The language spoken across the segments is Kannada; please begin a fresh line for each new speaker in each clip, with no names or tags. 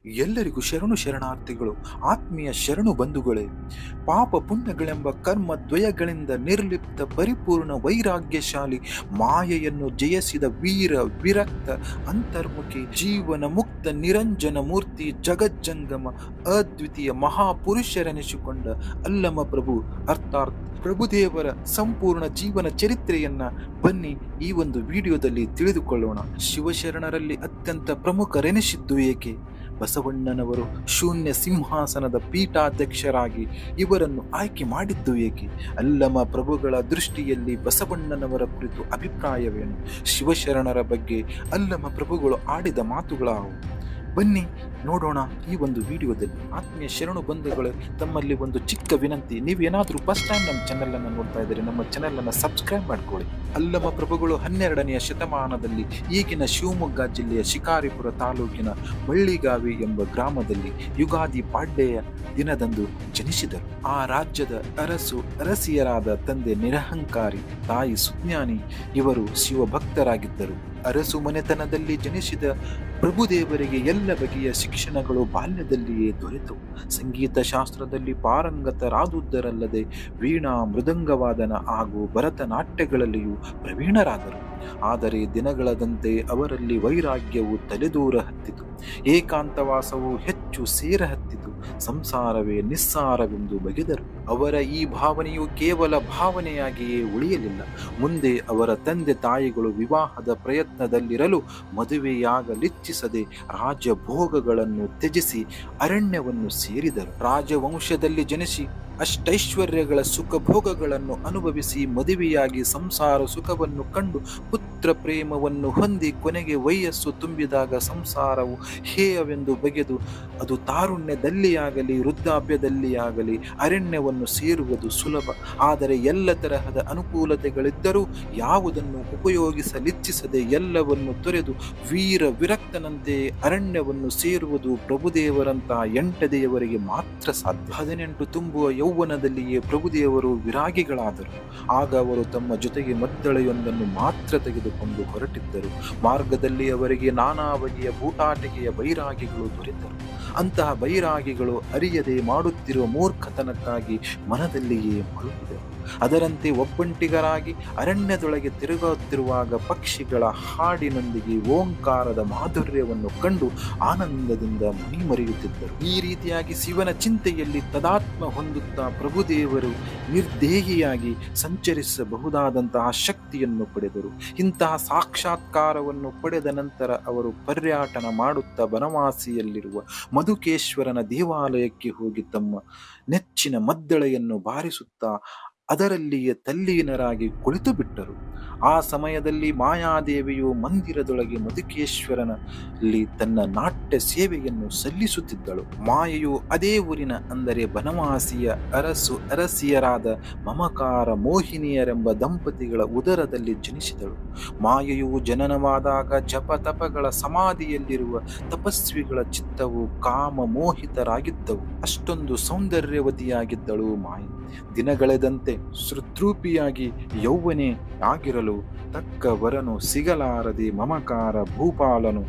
ಎಲ್ಲರಿಗೂ ಶರಣು ಶರಣಾರ್ಥಿಗಳು. ಆತ್ಮೀಯ ಶರಣು ಬಂಧುಗಳೇ, ಪಾಪ ಪುಣ್ಯಗಳೆಂಬ ಕರ್ಮ ದ್ವಯಗಳಿಂದ ನಿರ್ಲಿಪ್ತ ಪರಿಪೂರ್ಣ ವೈರಾಗ್ಯಶಾಲಿ ಮಾಯೆಯನ್ನು ಜಯಿಸಿದ ವೀರ ವಿರಕ್ತ ಅಂತರ್ಮುಖಿ ಜೀವನ ಮುಕ್ತ ನಿರಂಜನ ಮೂರ್ತಿ ಜಗಜ್ಜಂಗಮ ಅದ್ವಿತೀಯ ಮಹಾಪುರುಷರೆನಿಸಿಕೊಂಡ ಅಲ್ಲಮ ಪ್ರಭು ಅರ್ಥಾತ್ ಪ್ರಭುದೇವರ ಸಂಪೂರ್ಣ ಜೀವನ ಚರಿತ್ರೆಯನ್ನ ಬನ್ನಿ ಈ ಒಂದು ವಿಡಿಯೋದಲ್ಲಿ ತಿಳಿದುಕೊಳ್ಳೋಣ. ಶಿವಶರಣರಲ್ಲಿ ಅತ್ಯಂತ ಪ್ರಮುಖರೆನಿಸಿದ್ದು ಏಕೆ? ಬಸವಣ್ಣನವರು ಶೂನ್ಯ ಸಿಂಹಾಸನದ ಪೀಠಾಧ್ಯಕ್ಷರಾಗಿ ಇವರನ್ನು ಆಯ್ಕೆ ಮಾಡಿದ್ದು ಏಕೆ? ಅಲ್ಲಮ ಪ್ರಭುಗಳ ದೃಷ್ಟಿಯಲ್ಲಿ ಬಸವಣ್ಣನವರ ಕುರಿತು ಅಭಿಪ್ರಾಯವೇನು? ಶಿವಶರಣರ ಬಗ್ಗೆ ಅಲ್ಲಮ ಪ್ರಭುಗಳು ಆಡಿದ ಮಾತುಗಳಾವು? ಬನ್ನಿ ನೋಡೋಣ ಈ ಒಂದು ವಿಡಿಯೋದಲ್ಲಿ. ಆತ್ಮೀಯ ಶರಣು ಬಂಧುಗಳೇ, ತಮ್ಮಲ್ಲಿ ಒಂದು ಚಿಕ್ಕ ವಿನಂತಿ, ನೀವೇನಾದರೂ ಫಸ್ಟ್ ಟೈಮ್ ನಮ್ಮ ಚಾನೆಲ್ ಅನ್ನು ನೋಡ್ತಾ ಇದ್ದೀರಿ, ನಮ್ಮ ಚಾನೆಲ್ ಅನ್ನು ಸಬ್ಸ್ಕ್ರೈಬ್ ಮಾಡ್ಕೊಳ್ಳಿ. ಅಲ್ಲಮ ಪ್ರಭುಗಳು 12ನೆಯ ಶತಮಾನದಲ್ಲಿ ಈಗಿನ ಶಿವಮೊಗ್ಗ ಜಿಲ್ಲೆಯ ಶಿಕಾರಿಪುರ ತಾಲೂಕಿನ ಮಳ್ಳಿಗಾವಿ ಎಂಬ ಗ್ರಾಮದಲ್ಲಿ ಯುಗಾದಿ ಪಾಡ್ಯೆಯ ದಿನದಂದು ಜನಿಸಿದರು. ಆ ರಾಜ್ಯದ ಅರಸಿಯರಾದ ತಂದೆ ನಿರಹಂಕಾರಿ, ತಾಯಿ ಸುಜ್ಞಾನಿ. ಇವರು ಶಿವಭಕ್ತರಾಗಿದ್ದರು. ಅರಸು ಮನೆತನದಲ್ಲಿ ಜನಿಸಿದ ಪ್ರಭುದೇವರಿಗೆ ಎಲ್ಲ ಬಗೆಯ ಶಿಕ್ಷಣಗಳು ಬಾಲ್ಯದಲ್ಲಿಯೇ ದೊರೆತವು. ಸಂಗೀತ ಶಾಸ್ತ್ರದಲ್ಲಿ ಪಾರಂಗತರಾದುದರಲ್ಲದೆ ವೀಣಾ, ಮೃದಂಗವಾದನ ಹಾಗೂ ಭರತನಾಟ್ಯಗಳಲ್ಲಿಯೂ ಪ್ರವೀಣರಾದರು. ಆದರೆ ದಿನಗಳದಂತೆ ಅವರಲ್ಲಿ ವೈರಾಗ್ಯವು ತಲೆದೂರ ಹತ್ತಿತು. ಏಕಾಂತವಾಸವು ಹೆಚ್ಚು ಸೇರ ಹತ್ತಿತು. ಸಂಸಾರವೇ ನಿಸ್ಸಾರವೆಂದು ಬಗೆದರು. ಅವರ ಈ ಭಾವನೆಯು ಕೇವಲ ಭಾವನೆಯಾಗಿಯೇ ಉಳಿಯಲಿಲ್ಲ. ಮುಂದೆ ಅವರ ತಂದೆ ತಾಯಿಗಳು ವಿವಾಹದ ಪ್ರಯತ್ನದಲ್ಲಿರಲು ಮದುವೆಯಾಗಲಿಚ್ಛಿಸದೆ ರಾಜಭೋಗಗಳನ್ನು ತ್ಯಜಿಸಿ ಅರಣ್ಯವನ್ನು ಸೇರಿದರು. ರಾಜವಂಶದಲ್ಲಿ ಜನಿಸಿ ಅಷ್ಟೈಶ್ವರ್ಯಗಳ ಸುಖಭೋಗಗಳನ್ನು ಅನುಭವಿಸಿ ಮದುವೆಯಾಗಿ ಸಂಸಾರ ಸುಖವನ್ನು ಕಂಡು ಪುತ್ರ ಪ್ರೇಮವನ್ನು ಹೊಂದಿ ಕೊನೆಗೆ ವಯಸ್ಸು ತುಂಬಿದಾಗ ಸಂಸಾರವು ಹೇಯವೆಂದು ಬಗೆದು ಅದು ತಾರುಣ್ಯದಲ್ಲಿ ಆಗಲಿ ವೃದ್ಧಾಪ್ಯದಲ್ಲಿ ಆಗಲಿ ಅರಣ್ಯವನ್ನು ಸೇರುವುದು ಸುಲಭ. ಆದರೆ ಎಲ್ಲ ತರಹದ ಅನುಕೂಲತೆಗಳಿದ್ದರೂ ಯಾವುದನ್ನು ಉಪಯೋಗಿಸಲಿಚ್ಛಿಸದೆ ಎಲ್ಲವನ್ನು ತೊರೆದು ವೀರ ವಿರಕ್ತನಂತೆ ಅರಣ್ಯವನ್ನು ಸೇರುವುದು ಪ್ರಭುದೇವರಂತ ಎಂಟದೆಯವರಿಗೆ ಮಾತ್ರ ಸಾಧ್ಯ. 18 ತುಂಬುವ ಯೌವನದಲ್ಲಿಯೇ ಪ್ರಭುದೇವರು ವಿರಾಗಿಗಳಾದರು. ಆಗ ಅವರು ತಮ್ಮ ಜೊತೆಗೆ ಮದ್ದಳೆಯೊಂದನ್ನು ಮಾತ್ರ ತೆಗೆದುಕೊಂಡು ಹೊರಟಿದ್ದರು. ಮಾರ್ಗದಲ್ಲಿ ಅವರಿಗೆ ನಾನಾ ಬಗೆಯ ಬೂಟಾಟಿಕೆಯ ಬೈರಾಗಿಗಳು ದೊರೆತರು. ಅಂತಹ ಬೈರಾಗಿಗಳು ಅರಿಯದೆ ಮಾಡುತ್ತಿರುವ ಮೂರ್ಖತನಕ್ಕಾಗಿ ಮನದಲ್ಲಿಯೇ ಮರುಗಿದರು. ಅದರಂತೆ ಒಬ್ಬಂಟಿಗರಾಗಿ ಅರಣ್ಯದೊಳಗೆ ತಿರುಗುತ್ತಿರುವಾಗ ಪಕ್ಷಿಗಳ ಹಾಡಿನೊಂದಿಗೆ ಓಂಕಾರದ ಮಾಧುರ್ಯವನ್ನು ಕಂಡು ಆನಂದದಿಂದ ಮೈಮರೆಯುತ್ತಿದ್ದರು. ಈ ರೀತಿಯಾಗಿ ಶಿವನ ಚಿಂತೆಯಲ್ಲಿ ತದಾತ್ಮ ಹೊಂದುತ್ತಾ ಪ್ರಭುದೇವರು ನಿರ್ದೇಹಿಯಾಗಿ ಸಂಚರಿಸಬಹುದಾದಂತಹ ಶಕ್ತಿಯನ್ನು ಪಡೆದರು. ಇಂತಹ ಸಾಕ್ಷಾತ್ಕಾರವನ್ನು ಪಡೆದ ನಂತರ ಅವರು ಪರ್ಯಟನ ಮಾಡುತ್ತಾ ಬನವಾಸಿಯಲ್ಲಿರುವ ಮಧುಕೇಶ್ವರನ ದೇವಾಲಯಕ್ಕೆ ಹೋಗಿ ತಮ್ಮ ನೆಚ್ಚಿನ ಮದ್ದಳೆಯನ್ನು ಬಾರಿಸುತ್ತಾ ಅದರಲ್ಲಿಯೇ ತಲ್ಲೀನರಾಗಿ ಕುಳಿತು ಬಿಟ್ಟರು. ಆ ಸಮಯದಲ್ಲಿ ಮಾಯಾದೇವಿಯು ಮಂದಿರದೊಳಗೆ ಮಧುಕೇಶ್ವರನಲ್ಲಿ ತನ್ನ ನಾಟ್ಯ ಸೇವೆಯನ್ನು ಸಲ್ಲಿಸುತ್ತಿದ್ದಳು. ಮಾಯೆಯು ಅದೇ ಊರಿನ ಅಂದರೆ ಬನವಾಸಿಯ ಅರಸಿಯರಾದ ಮಮಕಾರ ಮೋಹಿನಿಯರೆಂಬ ದಂಪತಿಗಳ ಉದರದಲ್ಲಿ ಜನಿಸಿದಳು. ಮಾಯೆಯು ಜನನವಾದಾಗ ಜಪ ತಪಗಳ ಸಮಾಧಿಯಲ್ಲಿರುವ ತಪಸ್ವಿಗಳ ಚಿತ್ತವು ಕಾಮ ಮೋಹಿತರಾಗಿದ್ದವು. ಅಷ್ಟೊಂದು ಸೌಂದರ್ಯವತಿಯಾಗಿದ್ದಳು ಮಾಯೆ. ದಿನಗಳೆದಂತೆ ಸೃದ್ರೂಪಿಯಾಗಿ ಯೌವನೆ ಆಗಿರಲು ತಕ್ಕ ವರನು ಸಿಗಲಾರದೆ ಮಮಕಾರ ಭೂಪಾಲನು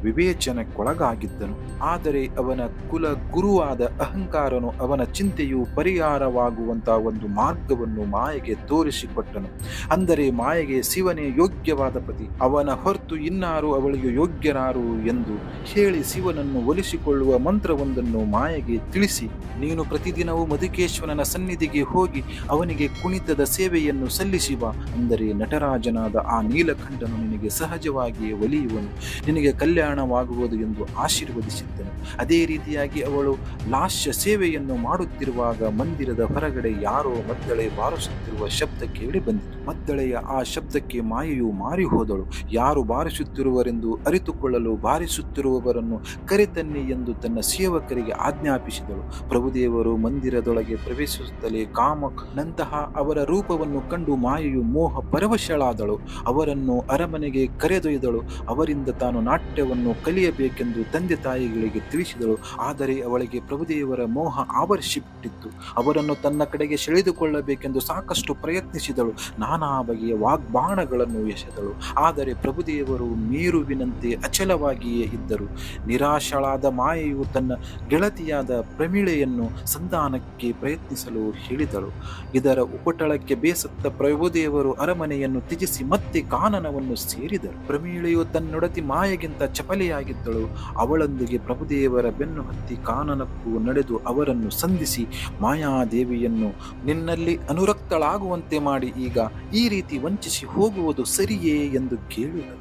ವಿವೇಚನೆಗೊಳಗಾಗಿದ್ದನು. ಆದರೆ ಅವನ ಕುಲ ಗುರುವಾದ ಅಹಂಕಾರನು ಅವನ ಚಿಂತೆಯು ಪರಿಹಾರವಾಗುವಂತಹ ಒಂದು ಮಾರ್ಗವನ್ನು ಮಾಯೆಗೆ ತೋರಿಸಿಕೊಟ್ಟನು. ಅಂದರೆ ಮಾಯೆಗೆ ಶಿವನೇ ಯೋಗ್ಯವಾದ ಪತಿ, ಅವನ ಹೊರತು ಇನ್ನಾರು ಅವಳಿಗೆ ಯೋಗ್ಯರಾರು ಎಂದು ಹೇಳಿ ಶಿವನನ್ನು ಒಲಿಸಿಕೊಳ್ಳುವ ಮಂತ್ರವೊಂದನ್ನು ಮಾಯೆಗೆ ತಿಳಿಸಿ, ನೀನು ಪ್ರತಿದಿನವೂ ಮಧುಕೇಶ್ವರನ ಸನ್ನಿಧಿಗೆ ಹೋಗಿ ಅವನಿಗೆ ಕುಣಿತದ ಸೇವೆಯನ್ನು ಸಲ್ಲಿಸಿ ಬಾ. ಅಂದರೆ ನಟರಾಜನಾದ ಆ ನೀಲಕಂಠನು ನಿನಗೆ ಸಹಜವಾಗಿಯೇ ಒಲಿಯುವನು, ನಿನಗೆ ಕಲ್ಯಾಣವಾಗುವುದು ಎಂದು ಆಶೀರ್ವದಿಸಿದ್ದನು. ಅದೇ ರೀತಿಯಾಗಿ ಅವಳು ಲಾಸ್ಯ ಸೇವೆಯನ್ನು ಮಾಡುತ್ತಿರುವಾಗ ಮಂದಿರದ ಹೊರಗಡೆ ಯಾರೋ ಮದ್ದಳೆ ಬಾರಿಸುತ್ತಿರುವ ಶಬ್ದ ಕೇಳಿ ಬಂದಿತು. ಮದ್ದಳೆಯ ಆ ಶಬ್ದಕ್ಕೆ ಮಾಯೆಯು ಮಾರಿ ಹೋದಳು. ಯಾರು ಬಾರಿಸುತ್ತಿರುವರೆಂದು ಅರಿತುಕೊಳ್ಳಲು ಬಾರಿಸುತ್ತಿರುವವರನ್ನು ಕರೆತನ್ನಿ ಎಂದು ತನ್ನ ಸೇವಕರಿಗೆ ಆಜ್ಞಾಪಿಸಿದಳು. ಪ್ರಭುದೇವರು ಮಂದಿರದೊಳಗೆ ಪ್ರವೇಶಿಸುತ್ತಲೇ ಕಾಮನಂತಹ ಅವರ ರೂಪವನ್ನು ಕಂಡು ಮಾಯೆಯು ಮೋಹ ಪರವಶಳಾದಳು. ಅವರನ್ನು ಅರಮನೆಗೆ ಕರೆದೊಯ್ದಳು. ಅವರಿಂದ ತಾನು ನಾಟ್ಯವನ್ನು ವಿದ್ಯೆಯನ್ನು ಕಲಿಯಬೇಕೆಂದು ತಂದೆ ತಾಯಿಗಳಿಗೆ ತಿಳಿಸಿದಳು. ಆದರೆ ಅವಳಿಗೆ ಪ್ರಭುದೇವರ ಮೋಹ ಆವರಿಸಿಬಿಟ್ಟಿತ್ತು. ಅವರನ್ನು ತನ್ನ ಕಡೆಗೆ ಸೆಳೆದುಕೊಳ್ಳಬೇಕೆಂದು ಸಾಕಷ್ಟು ಪ್ರಯತ್ನಿಸಿದಳು. ನಾನಾ ಬಗೆಯ ವಾಗ್ಬಾಣಗಳನ್ನು ಎಸೆದಳು. ಆದರೆ ಪ್ರಭುದೇವರು ಮೇರುವಿನಂತೆ ಅಚಲವಾಗಿಯೇ ಇದ್ದರು. ನಿರಾಶಳಾದ ಮಾಯೆಯು ತನ್ನ ಗೆಳತಿಯಾದ ಪ್ರಮೀಳೆಯನ್ನು ಸಂಧಾನಕ್ಕೆ ಪ್ರಯತ್ನಿಸಲು ಹೇಳಿದಳು. ಇದರ ಉಪಟಳಕ್ಕೆ ಬೇಸತ್ತ ಪ್ರಭುದೇವರು ಅರಮನೆಯನ್ನು ತ್ಯಜಿಸಿ ಮತ್ತೆ ಕಾನನವನ್ನು ಸೇರಿದರು. ಪ್ರಮೀಳೆಯು ತನ್ನೊಡತಿ ಮಾಯೆಗಿಂತ ಚಪಲೆಯಾಗಿದ್ದಳು. ಅವಳೊಂದಿಗೆ ಪ್ರಭುದೇವರ ಬೆನ್ನು ಹತ್ತಿ ಕಾನನಕ್ಕೂ ನಡೆದು ಅವರನ್ನು ಸಂಧಿಸಿ ಮಾಯಾದೇವಿಯನ್ನು ನಿನ್ನಲ್ಲಿ ಅನುರಕ್ತಳಾಗುವಂತೆ ಮಾಡಿ ಈಗ ಈ ರೀತಿ ವಂಚಿಸಿ ಹೋಗುವುದು ಸರಿಯೇ ಎಂದು ಕೇಳಿದರು.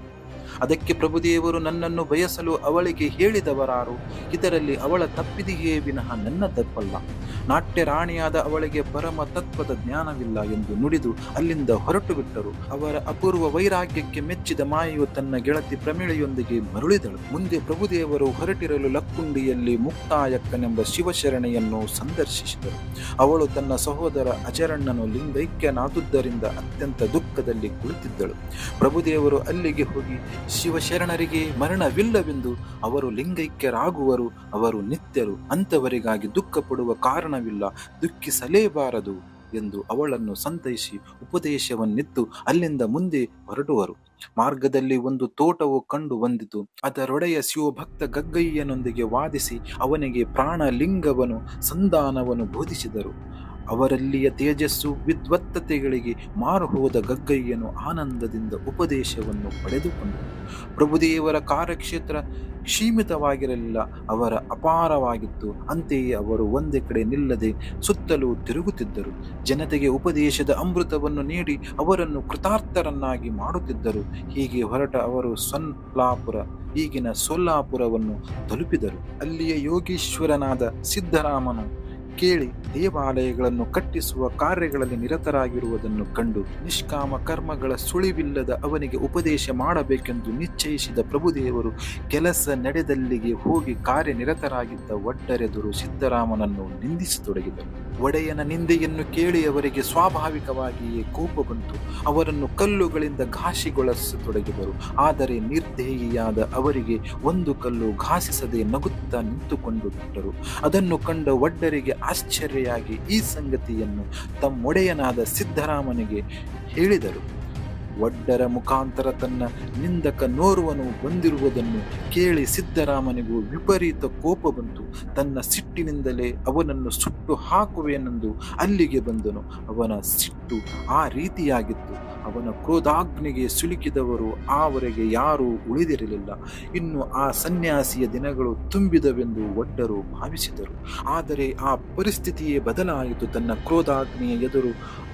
ಅದಕ್ಕೆ ಪ್ರಭುದೇವರು, ನನ್ನನ್ನು ಬಯಸಲು ಅವಳಿಗೆ ಹೇಳಿದವರಾರು? ಇದರಲ್ಲಿ ಅವಳ ತಪ್ಪಿದೆಯೇ ವಿನಃ ನನ್ನ ತಪ್ಪಲ್ಲ. ನಾಟ್ಯ ರಾಣಿಯಾದ ಅವಳಿಗೆ ಪರಮ ತತ್ವದ ಜ್ಞಾನವಿಲ್ಲ ಎಂದು ನುಡಿದು ಅಲ್ಲಿಂದ ಹೊರಟು ಬಿಟ್ಟರು. ಅವರ ಅಪೂರ್ವ ವೈರಾಗ್ಯಕ್ಕೆ ಮೆಚ್ಚಿದ ಮಾಯೆಯು ತನ್ನ ಗೆಳತಿ ಪ್ರಮೀಳೆಯೊಂದಿಗೆ ಮರುಳಿದಳು. ಮುಂದೆ ಪ್ರಭುದೇವರು ಹೊರಟಿರಲು ಲಕ್ಕುಂಡಿಯಲ್ಲಿ ಮುಕ್ತಾಯಕ್ಕನೆಂಬ ಶಿವಶರಣೆಯನ್ನು ಸಂದರ್ಶಿಸಿದರು. ಅವಳು ತನ್ನ ಸಹೋದರ ಅಜರಣ್ಣನು ಲಿಂಗೈಕ್ಯನಾದುದರಿಂದ ಅತ್ಯಂತ ದುಃಖದಲ್ಲಿ ಕುಳಿತಿದ್ದಳು. ಪ್ರಭುದೇವರು ಅಲ್ಲಿಗೆ ಹೋಗಿ, ಶಿವಶರಣರಿಗೆ ಮರಣವಿಲ್ಲವೆಂದು, ಅವರು ಲಿಂಗೈಕ್ಯರಾಗುವರು, ಅವರು ನಿತ್ಯರು, ಅಂಥವರಿಗಾಗಿ ದುಃಖ ಪಡುವ ಕಾರಣವಿಲ್ಲ, ದುಃಖಿಸಲೇಬಾರದು ಎಂದು ಅವಳನ್ನು ಸಂತೈಸಿ ಉಪದೇಶವನ್ನಿತ್ತು ಅಲ್ಲಿಂದ ಮುಂದೆ ಹೊರಡುವರು. ಮಾರ್ಗದಲ್ಲಿ ಒಂದು ತೋಟವು ಕಂಡು ಬಂದಿತು. ಅದರೊಡೆಯ ಶಿವಭಕ್ತ ಗಗ್ಗಯ್ಯನೊಂದಿಗೆ ವಾದಿಸಿ ಅವನಿಗೆ ಪ್ರಾಣಲಿಂಗವನು ಸಂಧಾನವನ್ನು ಬೋಧಿಸಿದರು. ಅವರಲ್ಲಿಯ ತೇಜಸ್ಸು ವಿದ್ವತ್ತತೆಗಳಿಗೆ ಮಾರು ಹೋದ ಗಗ್ಗಯ್ಯನು ಆನಂದದಿಂದ ಉಪದೇಶವನ್ನು ಪಡೆದುಕೊಂಡನು. ಪ್ರಭುದೇವರ ಕಾರ್ಯಕ್ಷೇತ್ರ ಸೀಮಿತವಾಗಿರಲಿಲ್ಲ, ಅವರ ಅಪಾರವಾಗಿತ್ತು. ಅಂತೆಯೇ ಅವರು ಒಂದೇ ಕಡೆ ನಿಲ್ಲದೆ ಸುತ್ತಲೂ ತಿರುಗುತ್ತಿದ್ದರು. ಜನತೆಗೆ ಉಪದೇಶದ ಅಮೃತವನ್ನು ನೀಡಿ ಅವರನ್ನು ಕೃತಾರ್ಥರನ್ನಾಗಿ ಮಾಡುತ್ತಿದ್ದರು. ಹೀಗೆ ಹೊರಟ ಅವರು ಸೊಲ್ಲಾಪುರ, ಈಗಿನ ಸೊಲ್ಲಾಪುರವನ್ನು ತಲುಪಿದರು. ಅಲ್ಲಿಯ ಯೋಗೀಶ್ವರನಾದ ಸಿದ್ಧರಾಮನು ಕೇಳಿ ದೇವಾಲಯಗಳನ್ನು ಕಟ್ಟಿಸುವ ಕಾರ್ಯಗಳಲ್ಲಿ ನಿರತರಾಗಿರುವುದನ್ನು ಕಂಡು ನಿಷ್ಕಾಮ ಕರ್ಮಗಳ ಸುಳಿವಿಲ್ಲದ ಅವನಿಗೆ ಉಪದೇಶ ಮಾಡಬೇಕೆಂದು ನಿಶ್ಚಯಿಸಿದ ಪ್ರಭುದೇವರು ಕೆಲಸ ನಡೆದಲ್ಲಿಗೆ ಹೋಗಿ ಕಾರ್ಯನಿರತರಾಗಿದ್ದ ಒಡ್ಡರೆದುರು ಸಿದ್ಧರಾಮನನ್ನು ನಿಂದಿಸತೊಡಗಿದರು. ಒಡೆಯನ ನಿಂದೆಯನ್ನು ಕೇಳಿ ಅವರಿಗೆ ಸ್ವಾಭಾವಿಕವಾಗಿಯೇ ಕೋಪ ಬಂತು. ಅವರನ್ನು ಕಲ್ಲುಗಳಿಂದ ಘಾಸಿಗೊಳಿಸತೊಡಗಿದರು. ಆದರೆ ನಿರ್ದಯಿಯಾದ ಅವರಿಗೆ ಒಂದು ಕಲ್ಲು ಘಾಸಿಸದೆ ನಗುತ್ತಾ ನಿಂತುಕೊಂಡು ಬಿಟ್ಟರು. ಅದನ್ನು ಕಂಡ ಒಡ್ಡರಿಗೆ ಆಶ್ಚರ್ಯವಾಗಿ ಈ ಸಂಗತಿಯನ್ನು ತಮ್ಮೊಡೆಯನಾದ ಸಿದ್ಧರಾಮನಿಗೆ ಹೇಳಿದರು. ಒಡ್ಡರ ಮುಖಾಂತರ ತನ್ನ ನಿಂದಕ ನೋರ್ವನು ಬಂದಿರುವುದನ್ನು ಕೇಳಿ ಸಿದ್ಧರಾಮನಿಗೂ ವಿಪರೀತ ಕೋಪ ಬಂತು. ತನ್ನ ಸಿಟ್ಟಿನಿಂದಲೇ ಅವನನ್ನು ಸುಟ್ಟು ಹಾಕುವೆನೆಂದು ಅಲ್ಲಿಗೆ ಬಂದನು. ಅವನ ಸಿಟ್ಟು ಆ ರೀತಿಯಾಗಿತ್ತು. ಅವನ ಕ್ರೋಧಾಗ್ನಿಗೆ ಸಿಲುಕಿದವರು ಆವರೆಗೆ ಯಾರೂ ಉಳಿದಿರಲಿಲ್ಲ. ಇನ್ನು ಆ ಸನ್ಯಾಸಿಯ ದಿನಗಳು ತುಂಬಿದವೆಂದು ಒಡ್ಡರು ಭಾವಿಸಿದರು. ಆದರೆ ಆ ಪರಿಸ್ಥಿತಿಯೇ ಬದಲಾಯಿತು. ತನ್ನ ಕ್ರೋಧಾಗ್ನಿಯ ಎದುರು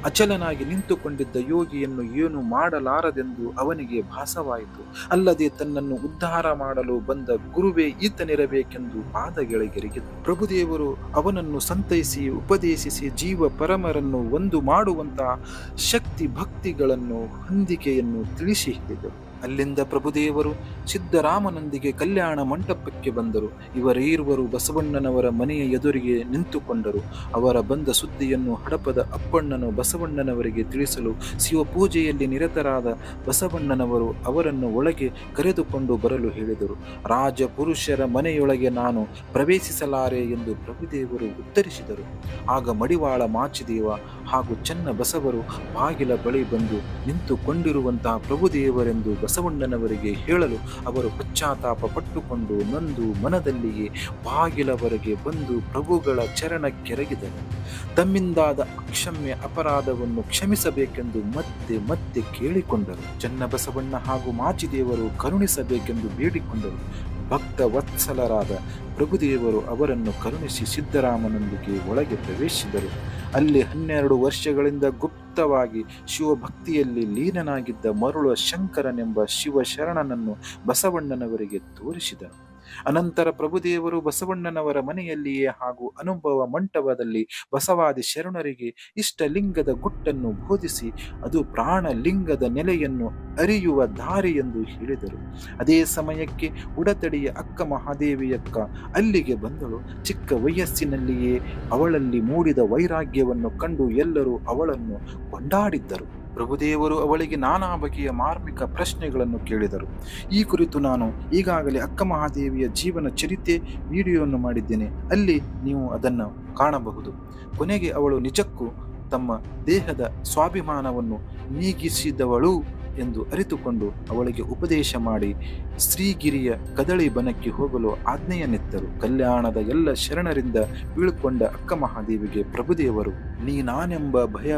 ಅಚಲನಾಗಿ ನಿಂತುಕೊಂಡಿದ್ದ ಯೋಗಿಯನ್ನು ಏನು ಮಾಡಲಾರದೆಂದು ಅವನಿಗೆ ಭಾಸವಾಯಿತು. ಅಲ್ಲದೆ ತನ್ನನ್ನು ಉದ್ಧಾರ ಮಾಡಲು ಬಂದ ಗುರುವೇ ಈತನಿರಬೇಕೆಂದು ಪಾದಗೆಳಗೆರಗಿತು. ಪ್ರಭುದೇವರು ಅವನನ್ನು ಸಂತೈಸಿ ಉಪದೇಶಿಸಿ ಜೀವ ಪರಮರನ್ನು ಒಂದು ಮಾಡುವಂತಹ ಶಕ್ತಿ ಭಕ್ತಿಗಳನ್ನು ಹೊಂದಿಕೆಯನ್ನು ತಿಳಿಸಿ ಹೇಳಿದರು. ಅಲ್ಲಿಂದ ಪ್ರಭುದೇವರು ಸಿದ್ಧರಾಮನೊಂದಿಗೆ ಕಲ್ಯಾಣ ಮಂಟಪಕ್ಕೆ ಬಂದರು. ಇವರೀರ್ವರು ಬಸವಣ್ಣನವರ ಮನೆಯ ಎದುರಿಗೆ ನಿಂತುಕೊಂಡರು. ಅವರ ಬಂದ ಸುದ್ದಿಯನ್ನು ಹಡಪದ ಅಪ್ಪಣ್ಣನು ಬಸವಣ್ಣನವರಿಗೆ ತಿಳಿಸಲು ಶಿವಪೂಜೆಯಲ್ಲಿ ನಿರತರಾದ ಬಸವಣ್ಣನವರು ಅವರನ್ನು ಒಳಗೆ ಕರೆದುಕೊಂಡು ಬರಲು ಹೇಳಿದರು. ರಾಜಪುರುಷರ ಮನೆಯೊಳಗೆ ನಾನು ಪ್ರವೇಶಿಸಲಾರೆ ಎಂದು ಪ್ರಭುದೇವರು ಉತ್ತರಿಸಿದರು. ಆಗ ಮಡಿವಾಳ ಮಾಚಿದೇವ ಹಾಗೂ ಚನ್ನ ಬಸವರು ಬಾಗಿಲ ಬಳಿ ಬಂದು ನಿಂತುಕೊಂಡಿರುವಂತಹ ಪ್ರಭುದೇವರೆಂದು ಬಸವಣ್ಣನವರಿಗೆ ಹೇಳಲು ಅವರು ಪಶ್ಚಾತ್ತಾಪ ಪಟ್ಟುಕೊಂಡು ನೊಂದು ಮನದಲ್ಲಿಯೇ ಬಾಗಿಲವರೆಗೆ ಬಂದು ಪ್ರಭುಗಳ ಚರಣಕ್ಕೆರಗಿದರು. ತಮ್ಮಿಂದಾದ ಅಕ್ಷಮ್ಯ ಅಪರಾಧವನ್ನು ಕ್ಷಮಿಸಬೇಕೆಂದು ಮತ್ತೆ ಮತ್ತೆ ಕೇಳಿಕೊಂಡರು. ಚನ್ನಬಸವಣ್ಣ ಹಾಗೂ ಮಾಚಿದೇವರು ಕರುಣಿಸಬೇಕೆಂದು ಬೇಡಿಕೊಂಡರು. ಭಕ್ತ ವತ್ಸಲರಾದ ಪ್ರಭುದೇವರು ಅವರನ್ನು ಕರುಣಿಸಿ ಸಿದ್ಧರಾಮನೊಂದಿಗೆ ಒಳಗೆ ಪ್ರವೇಶಿಸಿದರು. ಅಲ್ಲಿ 12 ವರ್ಷಗಳಿಂದ ಗುಪ್ತವಾಗಿ ಶಿವಭಕ್ತಿಯಲ್ಲಿ ಲೀನನಾಗಿದ್ದ ಮರುಳ ಶಂಕರನೆಂಬ ಶಿವಶರಣನನ್ನು ಬಸವಣ್ಣನವರಿಗೆ ತೋರಿಸಿದನು. ಅನಂತರ ಪ್ರಭುದೇವರು ಬಸವಣ್ಣನವರ ಮನೆಯಲ್ಲಿಯೇ ಹಾಗೂ ಅನುಭವ ಮಂಟಪದಲ್ಲಿ ಬಸವಾದಿ ಶರಣರಿಗೆ ಇಷ್ಟಲಿಂಗದ ಗುಟ್ಟನ್ನು ಬೋಧಿಸಿ ಅದು ಪ್ರಾಣಲಿಂಗದ ನೆಲೆಯನ್ನು ಅರಿಯುವ ದಾರಿ ಎಂದು ಹೇಳಿದರು. ಅದೇ ಸಮಯಕ್ಕೆ ಉಡತಡಿಯ ಅಕ್ಕ ಮಹಾದೇವಿಯಕ್ಕ ಅಲ್ಲಿಗೆ ಬಂದಳು. ಚಿಕ್ಕ ವಯಸ್ಸಿನಲ್ಲಿಯೇ ಅವಳಲ್ಲಿ ಮೂಡಿದ ವೈರಾಗ್ಯವನ್ನು ಕಂಡು ಎಲ್ಲರೂ ಅವಳನ್ನು ಕೊಂಡಾಡಿದ್ದರು. ಪ್ರಭುದೇವರು ಅವಳಿಗೆ ನಾನಾ ಬಗೆಯ ಮಾರ್ಮಿಕ ಪ್ರಶ್ನೆಗಳನ್ನು ಕೇಳಿದರು. ಈ ಕುರಿತು ನಾನು ಈಗಾಗಲೇ ಅಕ್ಕ ಮಹಾದೇವಿಯ ಜೀವನ ಚರಿತ್ರೆ ವಿಡಿಯೋವನ್ನು ಮಾಡಿದ್ದೇನೆ, ಅಲ್ಲಿ ನೀವು ಅದನ್ನು ಕಾಣಬಹುದು. ಕೊನೆಗೆ ಅವಳು ನಿಜಕ್ಕೂ ತಮ್ಮ ದೇಹದ ಸ್ವಾಭಿಮಾನವನ್ನು ನೀಗಿಸಿದವಳು ಎಂದು ಅರಿತುಕೊಂಡು ಅವಳಿಗೆ ಉಪದೇಶ ಮಾಡಿ ಶ್ರೀಗಿರಿಯ ಕದಳಿ ಬನಕ್ಕೆ ಹೋಗಲು ಆಜ್ಞೆಯನ್ನಿತ್ತರು. ಕಲ್ಯಾಣದ ಎಲ್ಲ ಶರಣರಿಂದ ಬೀಳ್ಕೊಂಡ ಅಕ್ಕ ಮಹಾದೇವಿಗೆ ಪ್ರಭುದೇವರು ನಾನೆಂಬ ಭಯ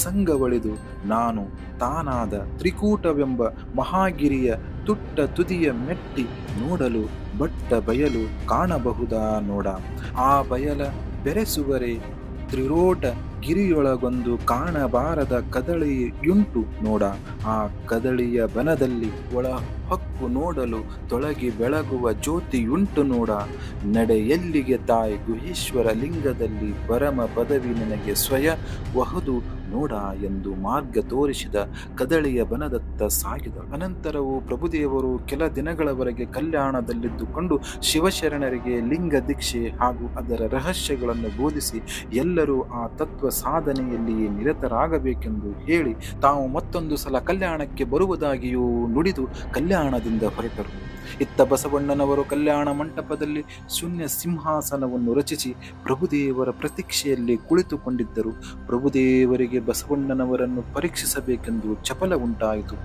ಸಂಗವಳಿದು ನಾನು ತಾನಾದ ತ್ರಿಕೂಟವೆಂಬ ಮಹಾಗಿರಿಯ ತುಟ್ಟ ತುದಿಯ ಮೆಟ್ಟಿ ನೋಡಲು ಬಟ್ಟ ಬಯಲು ಕಾಣಬಹುದಾ ನೋಡ, ಆ ಬಯಲ ಬೆರೆಸುವರೆ ತ್ರಿರೋಟ ಗಿರಿಯೊಳಗೊಂದು ಕಾಣಬಾರದ ಕದಳಿಯುಂಟು ನೋಡ, ಆ ಕದಳಿಯ ಬನದಲ್ಲಿ ಒಳ ಹೊಕ್ಕು ನೋಡಲು ತೊಳಗಿ ಬೆಳಗುವ ಜ್ಯೋತಿಯುಂಟು ನೋಡ, ನಡೆ ಎಲ್ಲಿಗೆ ತಾಯಿ ಗುಹೇಶ್ವರ ಲಿಂಗದಲ್ಲಿ ಪರಮ ಪದವಿ ನಿನಗೆ ಸ್ವಯವಹದು ನೋಡ ಎಂದು ಮಾರ್ಗ ತೋರಿಸಿದ ಕದಳಿಯ ಬನದತ್ತ ಸಾಗಿದರು. ಅನಂತರವೂ ಪ್ರಭುದೇವರು ಕೆಲ ದಿನಗಳವರೆಗೆ ಕಲ್ಯಾಣದಲ್ಲಿದ್ದುಕೊಂಡು ಶಿವಶರಣರಿಗೆ ಲಿಂಗ ದೀಕ್ಷೆ ಹಾಗೂ ಅದರ ರಹಸ್ಯಗಳನ್ನು ಬೋಧಿಸಿ ಎಲ್ಲರೂ ಆ ತತ್ವ ಸಾಧನೆಯಲ್ಲಿಯೇ ನಿರತರಾಗಬೇಕೆಂದು ಹೇಳಿ ತಾವು ಮತ್ತೊಂದು ಸಲ ಕಲ್ಯಾಣಕ್ಕೆ ಬರುವುದಾಗಿಯೂ ನುಡಿದು ಕಲ್ಯಾಣದಿಂದ ಹೊರಟರು. ಇತ್ತ ಬಸವಣ್ಣನವರು ಕಲ್ಯಾಣ ಮಂಟಪದಲ್ಲಿ ಶೂನ್ಯ ಸಿಂಹಾಸನವನ್ನು ರಚಿಸಿ ಪ್ರಭುದೇವರ ಪ್ರತೀಕ್ಷೆಯಲ್ಲಿ ಕುಳಿತುಕೊಂಡಿದ್ದರು. ಪ್ರಭುದೇವರಿಗೆ ಬಸವಣ್ಣನವರನ್ನು ಪರೀಕ್ಷಿಸಬೇಕೆಂದು ಚಪಲ ಉಂಟಾಯಿತು.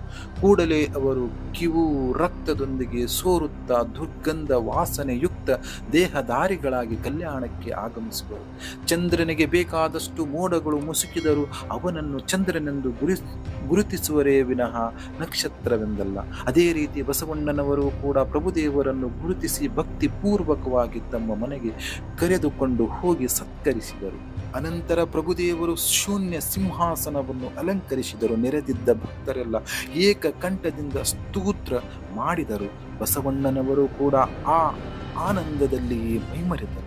ಕೂಡಲೇ ಅವರು ಕಿವು ರಕ್ತದೊಂದಿಗೆ ಸೋರುತ್ತಾ ದುರ್ಗಂಧ ವಾಸನೆಯುಕ್ತ ದೇಹಧಾರಿಗಳಾಗಿ ಕಲ್ಯಾಣಕ್ಕೆ ಆಗಮಿಸಿದರು. ಚಂದ್ರನಿಗೆ ಬೇಕಾದಷ್ಟು ಮೋಡಗಳು ಮುಸುಕಿದರೂ ಅವನನ್ನು ಚಂದ್ರನೆಂದು ಗುರುತಿಸುವರೇ ವಿನಃ ನಕ್ಷತ್ರವೆಂದಲ್ಲ. ಅದೇ ರೀತಿ ಬಸವಣ್ಣನವರು ಕೂಡ ಪ್ರಭುದೇವರನ್ನು ಗುರುತಿಸಿ ಭಕ್ತಿ ಪೂರ್ವಕವಾಗಿ ತಮ್ಮ ಮನೆಗೆ ಕರೆದುಕೊಂಡು ಹೋಗಿ ಸತ್ಕರಿಸಿದರು. ಅನಂತರ ಪ್ರಭುದೇವರು ಶೂನ್ಯ ಸಿಂಹಾಸನವನ್ನು ಅಲಂಕರಿಸಿದರು. ನೆರೆದಿದ್ದ ಭಕ್ತರೆಲ್ಲ ಏಕಕಂಠದಿಂದ ಸ್ತೋತ್ರ ಮಾಡಿದರು. ಬಸವಣ್ಣನವರು ಕೂಡ ಆ ಆನಂದದಲ್ಲಿಯೇ ಮೈಮರೆತರು.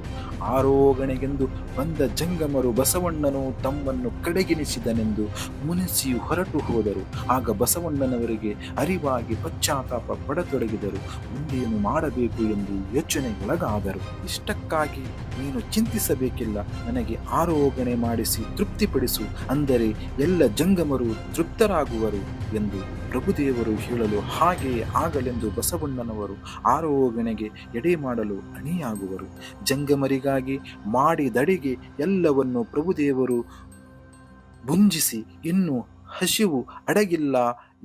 ಆರೋಗಣೆಗೆಂದು ಬಂದ ಜಂಗಮರು ಬಸವಣ್ಣನು ತಮ್ಮನ್ನು ಕಡೆಗಿಣಿಸಿದನೆಂದು ಮುನಿಸಿ ಹೊರಟು ಹೋದರು. ಆಗ ಬಸವಣ್ಣನವರಿಗೆ ಅರಿವಾಗಿ ಪಶ್ಚಾತ್ತಾಪ ಪಡತೊಡಗಿದರು. ಮುಂದೇನು ಮಾಡಬೇಕು ಎಂದು ಯೋಚನೆಗೊಳಗಾದರು. ಇಷ್ಟಕ್ಕಾಗಿ ನೀನು ಚಿಂತಿಸಬೇಕಿಲ್ಲ, ನನಗೆ ಆರೋಗಣೆ ಮಾಡಿಸಿ ತೃಪ್ತಿಪಡಿಸು, ಅಂದರೆ ಎಲ್ಲ ಜಂಗಮರು ತೃಪ್ತರಾಗುವರು ಎಂದು ಪ್ರಭುದೇವರು ಹೇಳಲು ಹಾಗೆಯೇ ಆಗಲೆಂದು ಬಸವಣ್ಣನವರು ಆರೋಗಣೆಗೆ ಎಡೆ ಮಾಡಲು ಅಣಿಯಾಗುವರು. ಜಂಗಮರಿಗಾಗಿ ಮಾಡಿದಡಿಗೆ ಎಲ್ಲವನ್ನು ಪ್ರಭುದೇವರು ಭುಂಜಿಸಿ ಇನ್ನು ಹಸಿವು ಅಡಗಿಲ್ಲ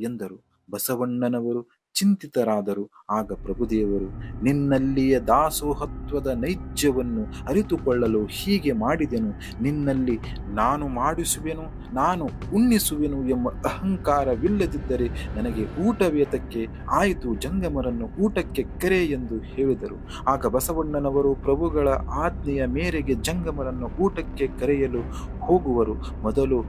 ಎಂದರು. ಬಸವಣ್ಣನವರು ಚಿಂತಿತರಾದರು. ಆಗ ಪ್ರಭುದೇವರು ನಿನ್ನಲ್ಲಿಯ ದಾಸೋಹತ್ವದ ನೈಜವನ್ನು ಅರಿತುಕೊಳ್ಳಲು ಹೀಗೆ ಮಾಡಿದೆನು. ನಿನ್ನಲ್ಲಿ ನಾನು ಮಾಡಿಸುವೆನು, ನಾನು ಉಣ್ಣಿಸುವೆನು ಎಂಬ ಅಹಂಕಾರವಿಲ್ಲದಿದ್ದರೆ ನನಗೆ ಊಟವೇತಕ್ಕೆ ಆಯಿತು, ಜಂಗಮರನ್ನು ಊಟಕ್ಕೆ ಕರೆ ಎಂದು ಹೇಳಿದರು. ಆಗ ಬಸವಣ್ಣನವರು ಪ್ರಭುಗಳ ಆಜ್ಞೆಯ ಮೇರೆಗೆ ಜಂಗಮರನ್ನು ಊಟಕ್ಕೆ ಕರೆಯಲು ಹೋಗುವರು. ಮೊದಲು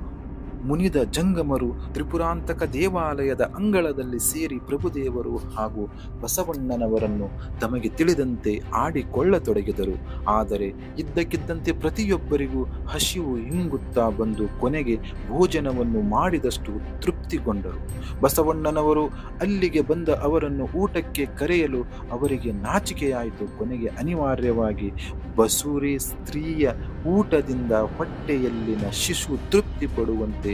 ಮುನಿದ ಜಂಗಮರು ತ್ರಿಪುರಾಂತಕ ದೇವಾಲಯದ ಅಂಗಳದಲ್ಲಿ ಸೇರಿ ಪ್ರಭುದೇವರು ಹಾಗೂ ಬಸವಣ್ಣನವರನ್ನು ತಮಗೆ ತಿಳಿದಂತೆ ಆಡಿಕೊಳ್ಳತೊಡಗಿದರು. ಆದರೆ ಇದ್ದಕ್ಕಿದ್ದಂತೆ ಪ್ರತಿಯೊಬ್ಬರಿಗೂ ಹಸಿವು ಹಿಂಗುತ್ತಾ ಬಂದು ಕೊನೆಗೆ ಭೋಜನವನ್ನು ಮಾಡಿದಷ್ಟು ತೃಪ್ತಿಗೊಂಡರು. ಬಸವಣ್ಣನವರು ಅಲ್ಲಿಗೆ ಬಂದ ಅವರನ್ನು ಊಟಕ್ಕೆ ಕರೆಯಲು ಅವರಿಗೆ ನಾಚಿಕೆಯಾಯಿತು. ಕೊನೆಗೆ ಅನಿವಾರ್ಯವಾಗಿ ಬಸುರಿ ಸ್ತ್ರೀಯ ಊಟದಿಂದ ಹೊಟ್ಟೆಯಲ್ಲಿನ ಶಿಶು ತೃಪ್ತಿ ಪಡುವಂತೆ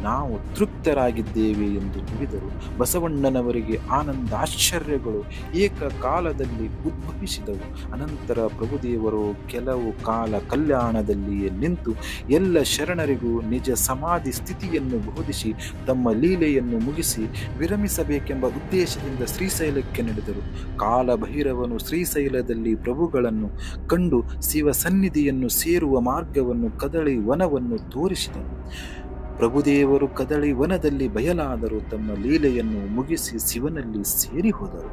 ನಾವು ತೃಪ್ತರಾಗಿದ್ದೇವೆ ಎಂದು ನುಡಿದರು. ಬಸವಣ್ಣನವರಿಗೆ ಆನಂದಾಶ್ಚರ್ಯಗಳು ಏಕಕಾಲದಲ್ಲಿ ಉದ್ಭವಿಸಿದವು. ಅನಂತರ ಪ್ರಭುದೇವರು ಕೆಲವು ಕಾಲ ಕಲ್ಯಾಣದಲ್ಲಿಯೇ ನಿಂತು ಎಲ್ಲ ಶರಣರಿಗೂ ನಿಜ ಸಮಾಧಿ ಸ್ಥಿತಿಯನ್ನು ಬೋಧಿಸಿ ತಮ್ಮ ಲೀಲೆಯನ್ನು ಮುಗಿಸಿ ವಿರಮಿಸಬೇಕೆಂಬ ಉದ್ದೇಶದಿಂದ ಶ್ರೀಶೈಲಕ್ಕೆ ನಡೆದರು. ಕಾಲಭೈರವನು ಶ್ರೀಶೈಲದಲ್ಲಿ ಪ್ರಭುಗಳನ್ನು ಕಂಡು ಶಿವ ಸನ್ನಿಧಿಯನ್ನು ಸೇರುವ ಮಾರ್ಗವನ್ನು ಕದಳಿ ವನವನ್ನು ತೋರಿಸಿದನು. ಪ್ರಭುದೇವರು ಕದಳಿ ವನದಲ್ಲಿ ಬಯಲಾದರು. ತಮ್ಮ ಲೀಲೆಯನ್ನು ಮುಗಿಸಿ ಶಿವನಲ್ಲಿ ಸೇರಿ ಹೋದರು.